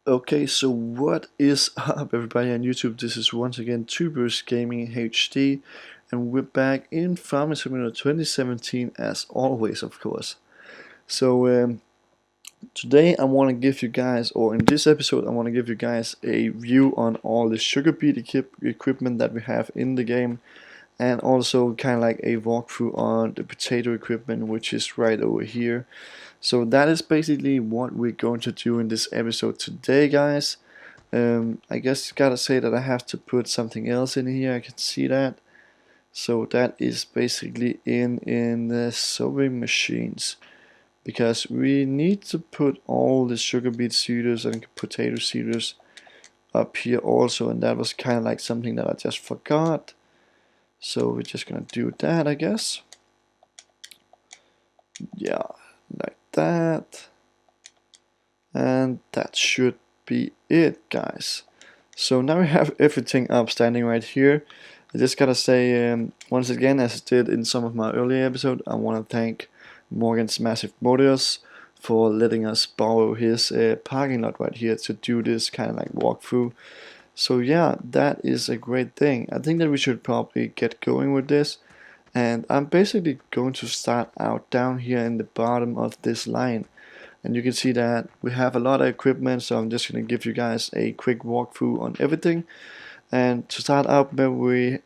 Okay, so what is up everybody on YouTube? This is once again Tubers Gaming HD, and we're back in Farming Simulator 2017 as always, of course. So today I want to give you guys, or in this episode I want to give you guys a view on all the Sugarbeet equipment that we have in the game, and also kind of like a walkthrough on the potato equipment, which is right over here. So that is basically what we're going to do in this episode today, guys. I guess gotta say that I have to put something else in here. I can see that. So that is basically in the sewing machines, because we need to put all the sugar beet seeders and potato seeders up here also, and that was kind of like something that I just forgot. So we're just gonna do that, I guess. Yeah, like that. And that should be it, guys. So now we have everything up standing right here. I just gotta say, once again, as I did in some of my earlier episodes, I want to thank Morgan's Massive Motors for letting us borrow his parking lot right here to do this kind of like walkthrough. So yeah, that is a great thing. I think that we should probably get going with this. And I'm basically going to start out down here in the bottom of this line. And you can see that we have a lot of equipment, so I'm just going to give you guys a quick walkthrough on everything. And to start out with,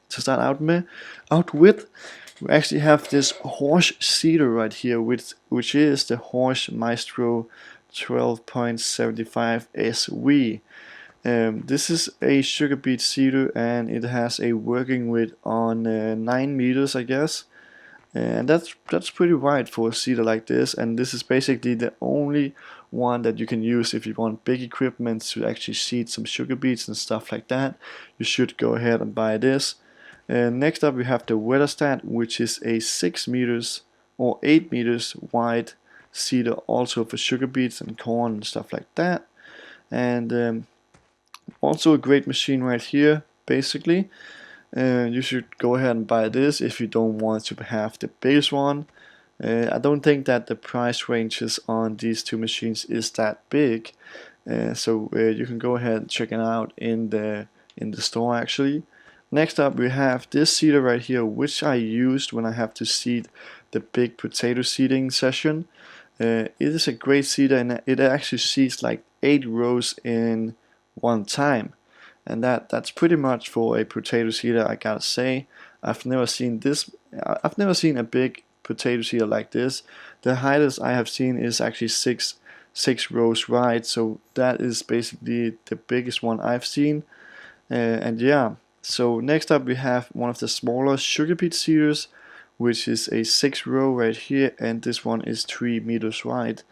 we actually have this horse Cedar right here, which is the Horse Maestro 12.75 SV. This is a Sugarbeet Cedar, and it has a working width on 9 meters, I guess. And that's pretty wide for a cedar like this, and this is basically the only one that you can use if you want big equipment to actually seed some sugar beets and stuff like that. You should go ahead and buy this. Next up we have the Weatherstat, which is a 6 meters or 8 meters wide cedar, also for sugar beets and corn and stuff like that. And also a great machine right here, basically. You should go ahead and buy this if you don't want to have the biggest one. I don't think that the price ranges on these two machines is that big, so you can go ahead and check it out in the store actually. Next up we have this seeder right here, which I used when I have to seed the big potato seeding session. It is a great seeder, and it actually seeds like 8 rows in one time. And that's pretty much for a potato seeder, I gotta say. I've never seen a big potato seeder like this. The highest I have seen is actually six rows wide, so that is basically the biggest one I've seen. And yeah, so next up we have one of the smaller Sugarbeet seeders, which is a 6 row right here, and this one is 3 meters wide.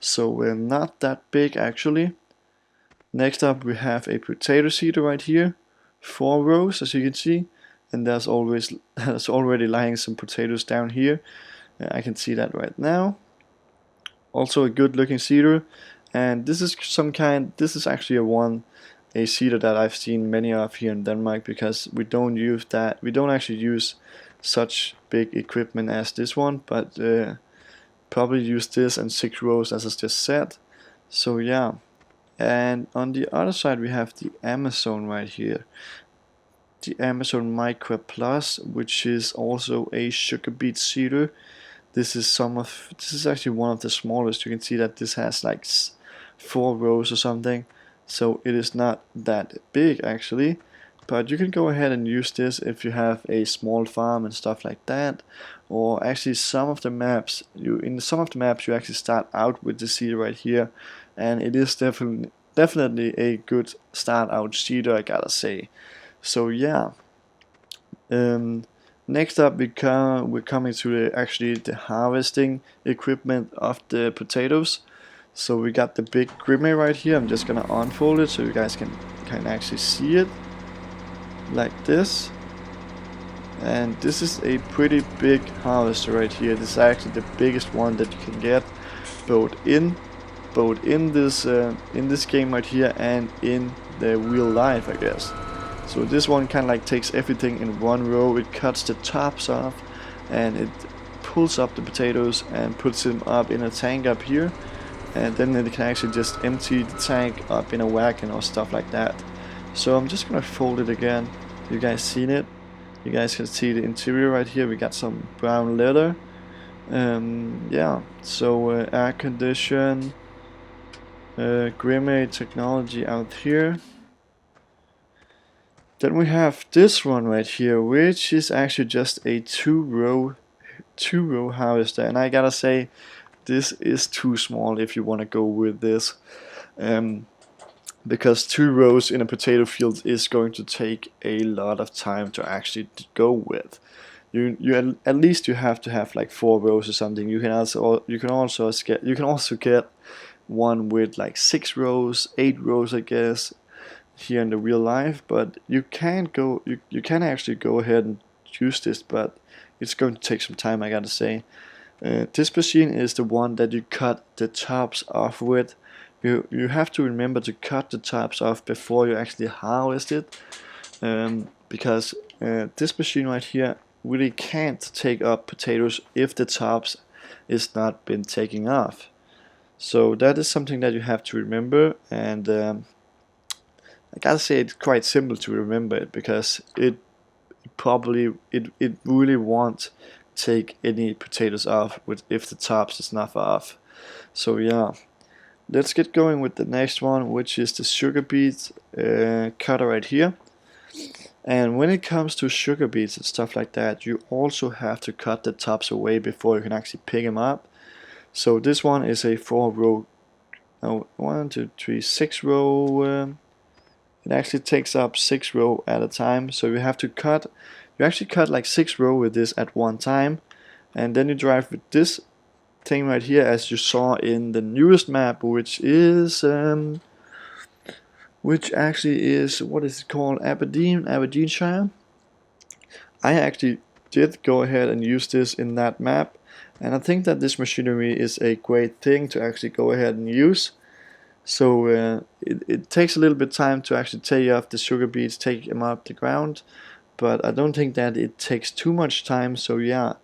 So we're not that big actually. Next up we have a potato seeder right here, 4 rows as you can see, and there's already lying some potatoes down here. I can see that right now. Also a good looking seeder, and this is actually a seeder that I've seen many of here in Denmark, because we don't actually use such big equipment as this one, but probably use this and 6 rows as I just said. So yeah. And on the other side we have the Amazon right here, the Amazon Micro Plus, which is also a Sugarbeet seeder. This is actually one of the smallest. You can see that this has like 4 rows or something, so it is not that big actually. But you can go ahead and use this if you have a small farm and stuff like that. Or actually some of the maps you actually start out with the seeder right here, and it is definitely a good start out seeder, I gotta say. So yeah. Next up we're coming to the harvesting equipment of the potatoes. So we got the big Grimme right here. I'm just gonna unfold it so you guys can actually see it like this. And this is a pretty big harvester right here. This is actually the biggest one that you can get, both in this game right here and in the real life, I guess. So this one kind of like takes everything in one row. It cuts the tops off, and it pulls up the potatoes and puts them up in a tank up here and then it can actually just empty the tank up in a wagon or stuff like that. So I'm just gonna fold it again. You guys seen it? You guys can see the interior right here. We got some brown leather. Yeah, so air condition, Grimmie technology out here. Then we have this one right here, which is actually just a two-row harvester, and I gotta say, this is too small if you want to go with this, because 2 rows in a potato field is going to take a lot of time to actually go with. You at least you have to have like 4 rows or something. You can also get one with like 6 rows, 8 rows, I guess, here in the real life. But you can actually go ahead and use this, but it's going to take some time, I gotta say. This machine is the one that you cut the tops off with. You have to remember to cut the tops off before you actually harvest it, because this machine right here really can't take up potatoes if the tops is not been taken off. So that is something that you have to remember, and I gotta say it's quite simple to remember it, because it really won't take any potatoes off if the tops is not off. So yeah, let's get going with the next one, which is the Sugarbeet cutter right here. And when it comes to sugar beets and stuff like that, you also have to cut the tops away before you can actually pick them up. So this one is a 4-row, no, 1, 2, 3, 6 row. It actually takes up 6 row at a time. So you actually cut like 6 row with this at one time, and then you drive with this thing right here, as you saw in the newest map, which actually is, what is it called, Aberdeenshire. I actually did go ahead and use this in that map, and I think that this machinery is a great thing to actually go ahead and use. So it takes a little bit time to actually take off the sugar beets, take them up the ground, but I don't think that it takes too much time. So yeah,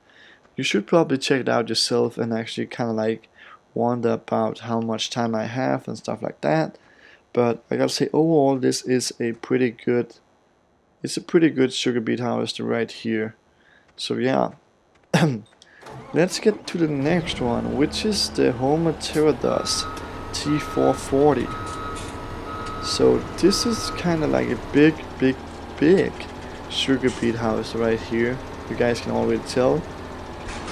you should probably check it out yourself and actually kind of like wonder about how much time I have and stuff like that. But I gotta say, overall, this is a pretty good sugar beet harvester right here. So yeah, let's get to the next one, which is the Homer Pterodus T440. So this is kind of like a big sugar beet harvester right here. You guys can already tell.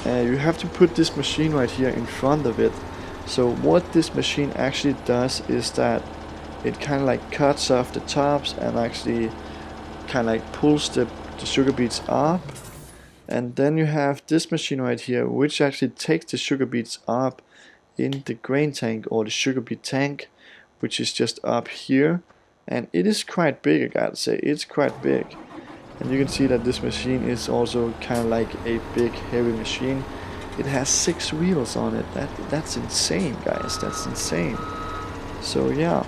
You have to put this machine right here in front of it. So what this machine actually does is that it kind of like cuts off the tops and actually kind of like pulls the sugar beets up. And then you have this machine right here, which actually takes the sugar beets up in the grain tank, or the sugar beet tank, which is just up here. And it is quite big, I gotta say, it's quite big. And you can see that this machine is also kind of like a big heavy machine. It has 6 wheels on it. That's insane, guys, that's insane. So yeah,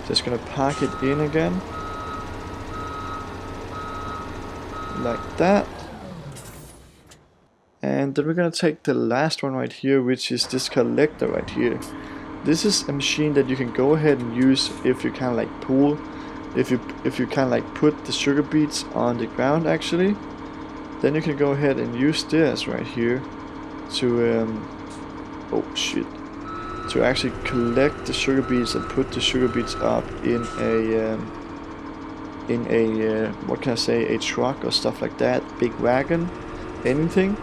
just gonna park it in again, like that. And then we're gonna take the last one right here, which is this collector right here. This is a machine that you can go ahead and use if you kind of like pull, if you kind of like put the sugar beets on the ground actually. Then you can go ahead and use this right here to to actually collect the sugar beets and put the sugar beets up in a what can I say, a truck or stuff like that, big wagon, anything.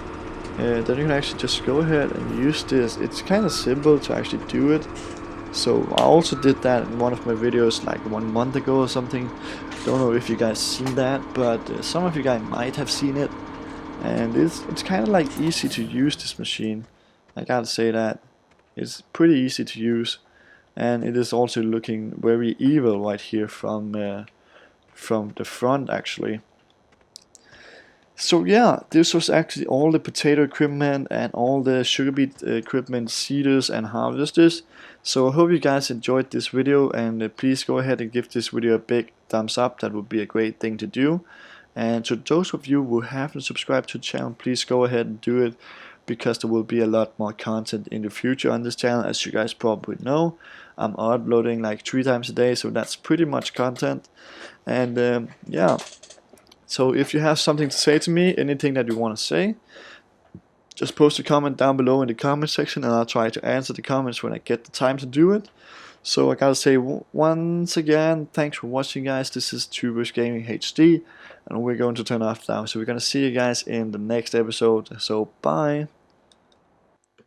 Then you can actually just go ahead and use this. It's kind of simple to actually do it. So I also did that in one of my videos like 1 month ago or something. Don't know if you guys seen that, but some of you guys might have seen it. And it's kind of like easy to use this machine. I gotta say that it's pretty easy to use, and it is also looking very evil right here from the front actually. So yeah, this was actually all the potato equipment and all the sugar beet equipment, seeders and harvesters. So I hope you guys enjoyed this video, and please go ahead and give this video a big thumbs up. That would be a great thing to do. And to those of you who haven't subscribed to the channel, please go ahead and do it. because there will be a lot more content in the future on this channel. As you guys probably know, I'm uploading like 3 times a day, so that's pretty much content. And yeah, so if you have something to say to me, anything that you want to say, just post a comment down below in the comment section, and I'll try to answer the comments when I get the time to do it. So I gotta say once again, thanks for watching, guys. This is Tubers Gaming HD, and we're going to turn off now. So we're gonna see you guys in the next episode. So bye.